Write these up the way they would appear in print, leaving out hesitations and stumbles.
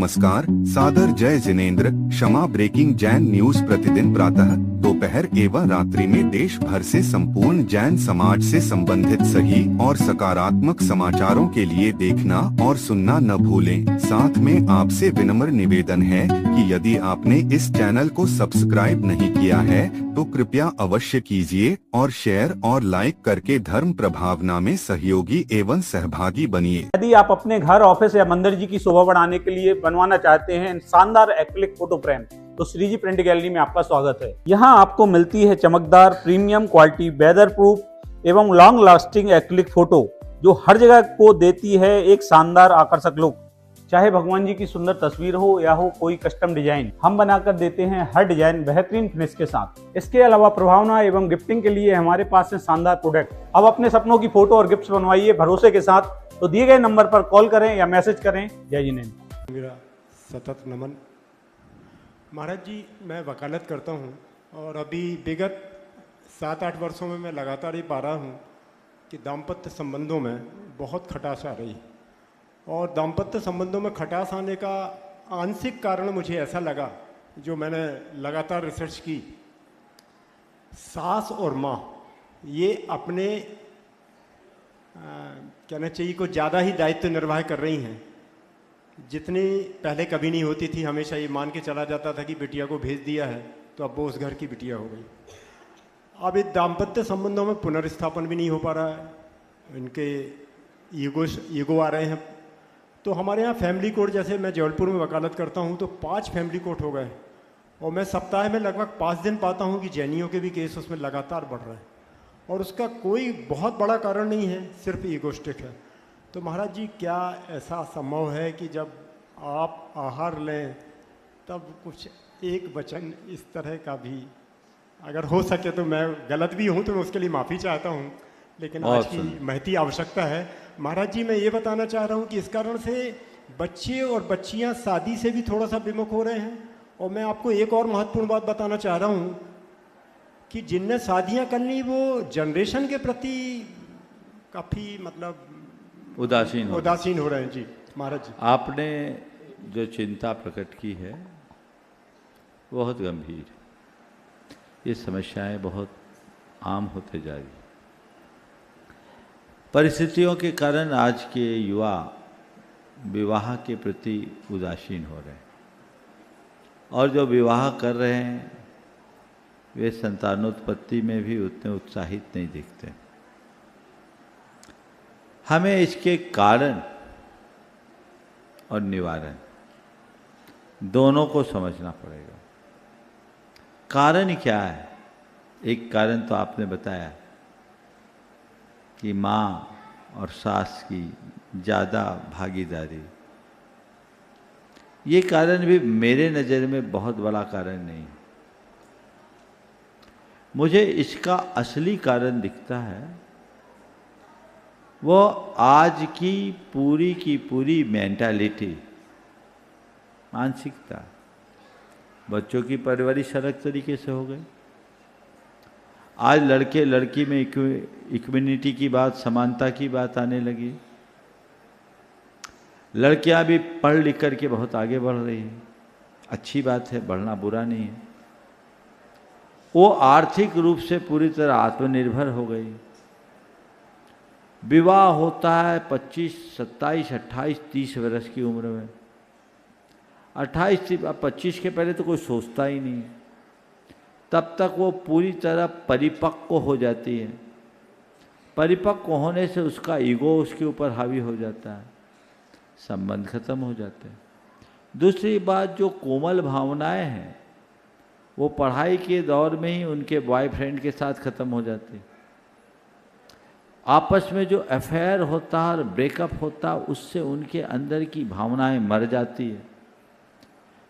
नमस्कार, सादर जय जिनेंद्र। क्षमा ब्रेकिंग जैन न्यूज प्रतिदिन प्रातः, दोपहर एवं रात्रि में देश भर से संपूर्ण जैन समाज से संबंधित सही और सकारात्मक समाचारों के लिए देखना और सुनना न भूलें। साथ में आपसे विनम्र निवेदन है कि यदि आपने इस चैनल को सब्सक्राइब नहीं किया है तो कृपया अवश्य कीजिए और शेयर और लाइक करके धर्म प्रभावना में सहयोगी एवं सहभागी बनिए। यदि आप अपने घर, ऑफिस या मंदिर जी की शोभा बढ़ाने के लिए बनवाना चाहते हैं शानदार एक्रिलिक फोटो फ्रेम, तो श्रीजी प्रिंट गैलरी में आपका स्वागत है। यहाँ आपको मिलती है चमकदार प्रीमियम क्वालिटी, वेदर प्रूफ एवं लॉन्ग लास्टिंग एक्रिलिक फोटो, जो हर जगह को देती है एक शानदार आकर्षक लुक। चाहे भगवान जी की सुंदर तस्वीर हो या हो कोई कस्टम डिजाइन, हम बनाकर देते हैं हर डिजाइन बेहतरीन फिनिश के साथ। इसके अलावा प्रभावना एवं गिफ्टिंग के लिए हमारे पास है शानदार प्रोडक्ट। अब अपने सपनों की फोटो और गिफ्ट बनवाइए भरोसे के साथ। तो दिए गए नंबर पर कॉल करें या मैसेज करें। जय जिनेंद्र। मेरा सतत नमन। महाराज जी, मैं वकालत करता हूँ और अभी विगत 7-8 वर्षों में मैं लगातार ये पा रहा हूँ कि दाम्पत्य संबंधों में बहुत खटास आ रही है। और दाम्पत्य संबंधों में खटास आने का आंशिक कारण मुझे ऐसा लगा, जो मैंने लगातार रिसर्च की, सास और माँ ये अपने कहना चाहिए को ज़्यादा ही दायित्व निर्वाह कर रही हैं, जितनी पहले कभी नहीं होती थी। हमेशा ये मान के चला जाता था कि बिटिया को भेज दिया है तो अब वो उस घर की बिटिया हो गई। अब इस दाम्पत्य संबंधों में पुनर्स्थापन भी नहीं हो पा रहा है, इनके ईगो आ रहे हैं। तो हमारे यहाँ फैमिली कोर्ट, जैसे मैं जबलपुर में वकालत करता हूँ तो 5 फैमिली कोर्ट हो गए और मैं सप्ताह में लगभग 5 दिन पाता हूँ कि जैनियों के भी केस उसमें लगातार बढ़ रहे हैं और उसका कोई बहुत बड़ा कारण नहीं है, सिर्फ ईगोस्टिक है। तो महाराज जी, क्या ऐसा संभव है कि जब आप आहार लें तब कुछ एक वचन इस तरह का भी अगर हो सके, तो मैं गलत भी हूँ तो मैं उसके लिए माफ़ी चाहता हूँ, लेकिन आज की महती आवश्यकता है। महाराज जी, मैं ये बताना चाह रहा हूँ कि इस कारण से बच्चे और बच्चियाँ शादी से भी थोड़ा सा विमुख हो रहे हैं। और मैं आपको एक और महत्वपूर्ण बात बताना चाह रहा हूँ कि जिनने शादियाँ कर ली वो जनरेशन के प्रति काफ़ी मतलब उदासीन हो रहे हैं। जी महाराज जी, आपने जो चिंता प्रकट की है बहुत गंभीर, ये समस्याएं बहुत आम होते जा रही। परिस्थितियों के कारण आज के युवा विवाह के प्रति उदासीन हो रहे हैं और जो विवाह कर रहे हैं वे संतानोत्पत्ति में भी उतने उत्साहित नहीं दिखते। हमें इसके कारण और निवारण दोनों को समझना पड़ेगा। कारण क्या है? एक कारण तो आपने बताया कि माँ और सास की ज़्यादा भागीदारी। ये कारण भी मेरे नज़र में बहुत बड़ा कारण नहीं। मुझे इसका असली कारण दिखता है वो आज की पूरी मेंटालिटी, मानसिकता। बच्चों की परवरिश अलग तरीके से हो गई। आज लड़के लड़की में इक्विनिटी की बात, समानता की बात आने लगी। लड़कियां भी पढ़ लिख कर के बहुत आगे बढ़ रही हैं, अच्छी बात है, बढ़ना बुरा नहीं है। वो आर्थिक रूप से पूरी तरह आत्मनिर्भर हो गई। विवाह होता है 25, 27, 28, 30 वर्ष की उम्र में। 28 से 25 के पहले तो कोई सोचता ही नहीं, तब तक वो पूरी तरह परिपक्व हो जाती है। परिपक्व होने से उसका ईगो उसके ऊपर हावी हो जाता है, संबंध खत्म हो जाते हैं। दूसरी बात, जो कोमल भावनाएं हैं वो पढ़ाई के दौर में ही उनके बॉयफ्रेंड के साथ खत्म हो जाती। आपस में जो अफेयर होता है और ब्रेकअप होता है, उससे उनके अंदर की भावनाएं मर जाती है।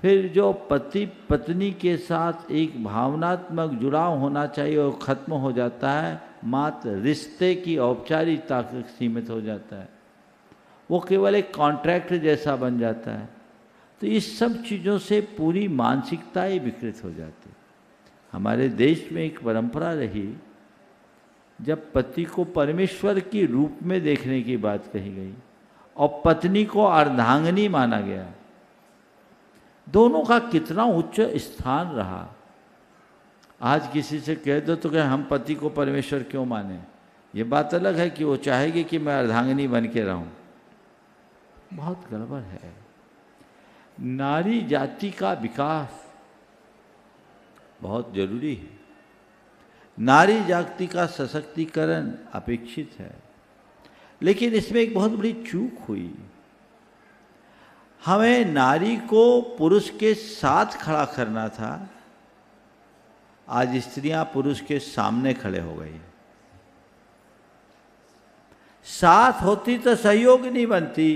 फिर जो पति पत्नी के साथ एक भावनात्मक जुड़ाव होना चाहिए वो खत्म हो जाता है, मात्र रिश्ते की औपचारिकता तक सीमित हो जाता है। वो केवल एक कॉन्ट्रैक्ट जैसा बन जाता है। तो इस सब चीज़ों से पूरी मानसिकता ही विकृत हो जाती है। हमारे देश में एक परंपरा रही, जब पति को परमेश्वर के रूप में देखने की बात कही गई और पत्नी को अर्धांगिनी माना गया, दोनों का कितना उच्च स्थान रहा। आज किसी से कह दो तो क्या हम पति को परमेश्वर क्यों माने, ये बात अलग है कि वो चाहेगी कि मैं अर्धांगिनी बन के रहूं, बहुत गड़बड़ है। नारी जाति का विकास बहुत जरूरी है, नारी जाति का सशक्तिकरण अपेक्षित है, लेकिन इसमें एक बहुत बड़ी चूक हुई। हमें नारी को पुरुष के साथ खड़ा करना था, आज स्त्रियां पुरुष के सामने खड़े हो गई। साथ होती तो सहयोग नहीं बनती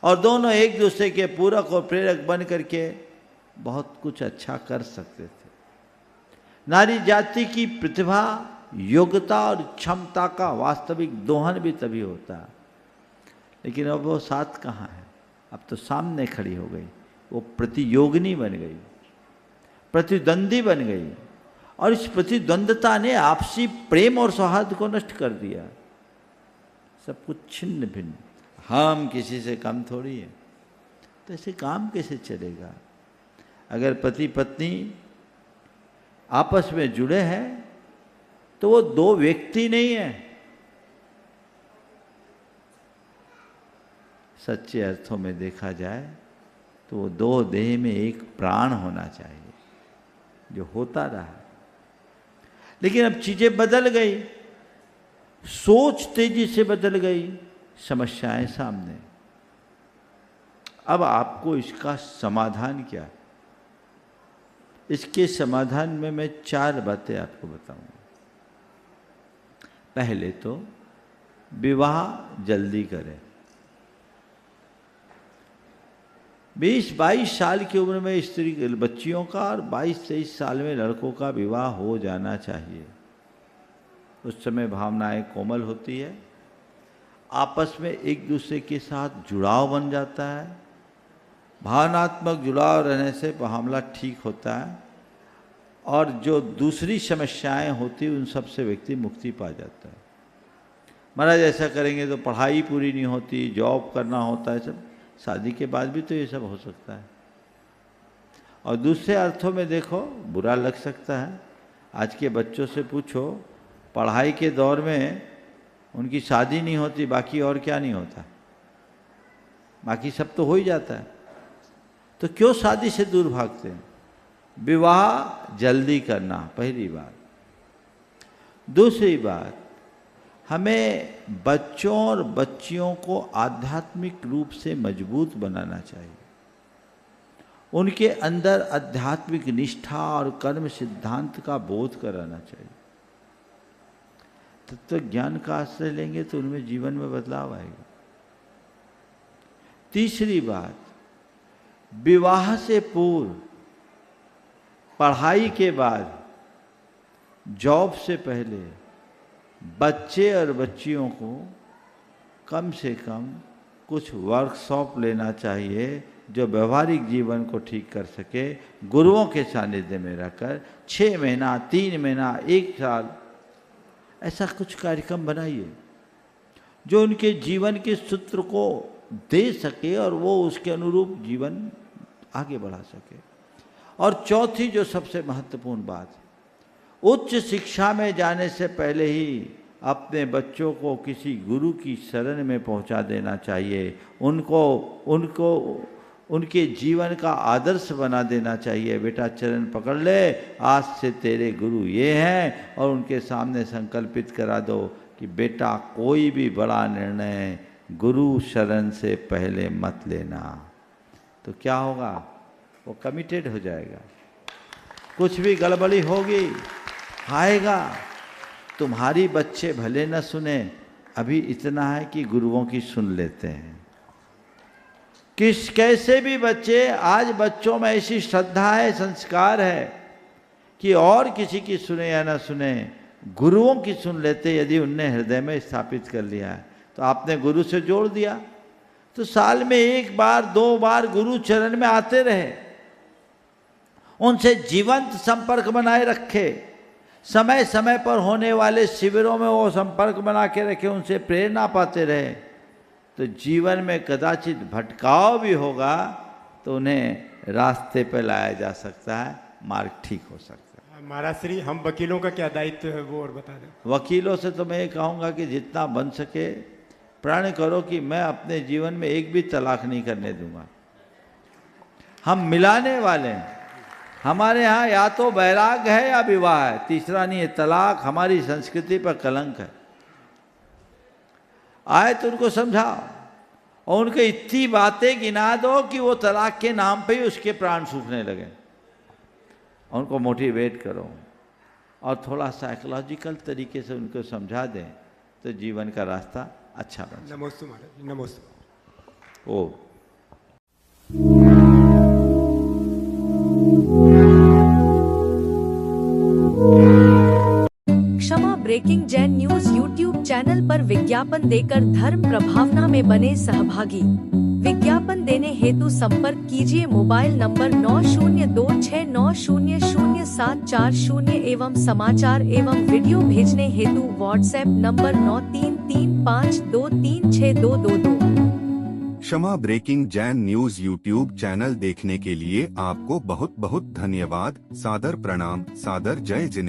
और दोनों एक दूसरे के पूरक और प्रेरक बन करके बहुत कुछ अच्छा कर सकते थे। नारी जाति की प्रतिभा, योग्यता और क्षमता का वास्तविक दोहन भी तभी होता, लेकिन अब वो साथ कहाँ है, अब तो सामने खड़ी हो गई, वो प्रतियोगिनी बन गई, प्रतिद्वंदी बन गई, और इस प्रतिद्वंदता ने आपसी प्रेम और सौहार्द को नष्ट कर दिया। सब कुछ छिन्न भिन्न, हम किसी से कम थोड़ी है, तो ऐसे काम कैसे चलेगा। अगर पति पत्नी आपस में जुड़े हैं तो वो दो व्यक्ति नहीं है, सच्चे अर्थों में देखा जाए तो वो दो देह में एक प्राण होना चाहिए, जो होता रहा। लेकिन अब चीजें बदल गई, सोच तेजी से बदल गई, समस्याएं सामने। अब आपको इसका समाधान क्या है? इसके समाधान में मैं 4 बातें आपको बताऊंगा। पहले तो विवाह जल्दी करें। 20-22 साल की उम्र में स्त्री बच्चियों का और 22-23 साल में लड़कों का विवाह हो जाना चाहिए। उस समय भावनाएं कोमल होती है, आपस में एक दूसरे के साथ जुड़ाव बन जाता है, भावनात्मक जुड़ाव रहने से मामला ठीक होता है, और जो दूसरी समस्याएं होती उन सब से व्यक्ति मुक्ति पा जाता है। महाराज ऐसा करेंगे तो पढ़ाई पूरी नहीं होती, जॉब करना होता है, सब शादी के बाद भी तो ये सब हो सकता है। और दूसरे अर्थों में देखो बुरा लग सकता है, आज के बच्चों से पूछो, पढ़ाई के दौर में उनकी शादी नहीं होती, बाकी और क्या नहीं होता, बाकी सब तो हो ही जाता है, तो क्यों शादी से दूर भागते हैं? विवाह जल्दी करना पहली बात। दूसरी बात, हमें बच्चों और बच्चियों को आध्यात्मिक रूप से मजबूत बनाना चाहिए, उनके अंदर आध्यात्मिक निष्ठा और कर्म सिद्धांत का बोध कराना चाहिए। तत्व ज्ञान का आश्रय लेंगे तो उनमें जीवन में बदलाव आएगा। तीसरी बात, विवाह से पूर्व, पढ़ाई के बाद, जॉब से पहले बच्चे और बच्चियों को कम से कम कुछ वर्कशॉप लेना चाहिए जो व्यवहारिक जीवन को ठीक कर सके। गुरुओं के सानिध्य में रहकर 6 महीना, 3 महीना, 1 साल ऐसा कुछ कार्यक्रम बनाइए जो उनके जीवन के सूत्र को दे सके और वो उसके अनुरूप जीवन आगे बढ़ा सके। और चौथी जो सबसे महत्वपूर्ण बात, उच्च शिक्षा में जाने से पहले ही अपने बच्चों को किसी गुरु की शरण में पहुंचा देना चाहिए, उनको उनके जीवन का आदर्श बना देना चाहिए। बेटा चरण पकड़ ले, आज से तेरे गुरु ये हैं, और उनके सामने संकल्पित करा दो कि बेटा कोई भी बड़ा निर्णय गुरु शरण से पहले मत लेना। तो क्या होगा? वो कमिटेड हो जाएगा। कुछ भी गड़बड़ी होगी आएगा। तुम्हारी बच्चे भले न सुने, अभी इतना है कि गुरुओं की सुन लेते हैं। कैसे भी बच्चे, आज बच्चों में ऐसी श्रद्धा है, संस्कार है कि और किसी की सुने या ना सुने, गुरुओं की सुन लेते। यदि उनने हृदय में स्थापित कर लिया है तो आपने गुरु से जोड़ दिया, तो साल में 1 बार 2 बार गुरु चरण में आते रहे, उनसे जीवंत संपर्क बनाए रखे, समय समय पर होने वाले शिविरों में वो संपर्क बना के रखे, उनसे प्रेरणा पाते रहे, तो जीवन में कदाचित भटकाव भी होगा तो उन्हें रास्ते पर लाया जा सकता है, मार्ग ठीक हो सकता है। महाराज श्री, हम वकीलों का क्या दायित्व है वो और बता दें। वकीलों से तो मैं ये कहूँगा कि जितना बन सके प्रण करो कि मैं अपने जीवन में एक भी तलाक नहीं करने दूंगा। हम मिलाने वाले हैं, हमारे यहाँ या तो वैराग है या विवाह है, तीसरा नहीं है। तलाक हमारी संस्कृति पर कलंक है। आए तो उनको समझाओ और उनको इतनी बातें गिना दो कि वो तलाक के नाम पे ही उसके प्राण सूखने लगे। उनको मोटिवेट करो और थोड़ा साइकोलॉजिकल तरीके से उनको समझा दें तो जीवन का रास्ता अच्छा बन सकता है। नमोस्तु महाराज, नमोस्तु। ओ Kshama breaking Jain news YouTube channel पर विज्ञापन देकर धर्म प्रभावना में बने सहभागी। विज्ञापन देने हेतु संपर्क कीजिए मोबाइल नंबर 9026900740 एवं समाचार एवं वीडियो भेजने हेतु WhatsApp number 9335236222। Kshama breaking Jain news YouTube channel देखने के लिए आपको बहुत बहुत धन्यवाद। सादर प्रणाम, सादर जय जिनेंद्र।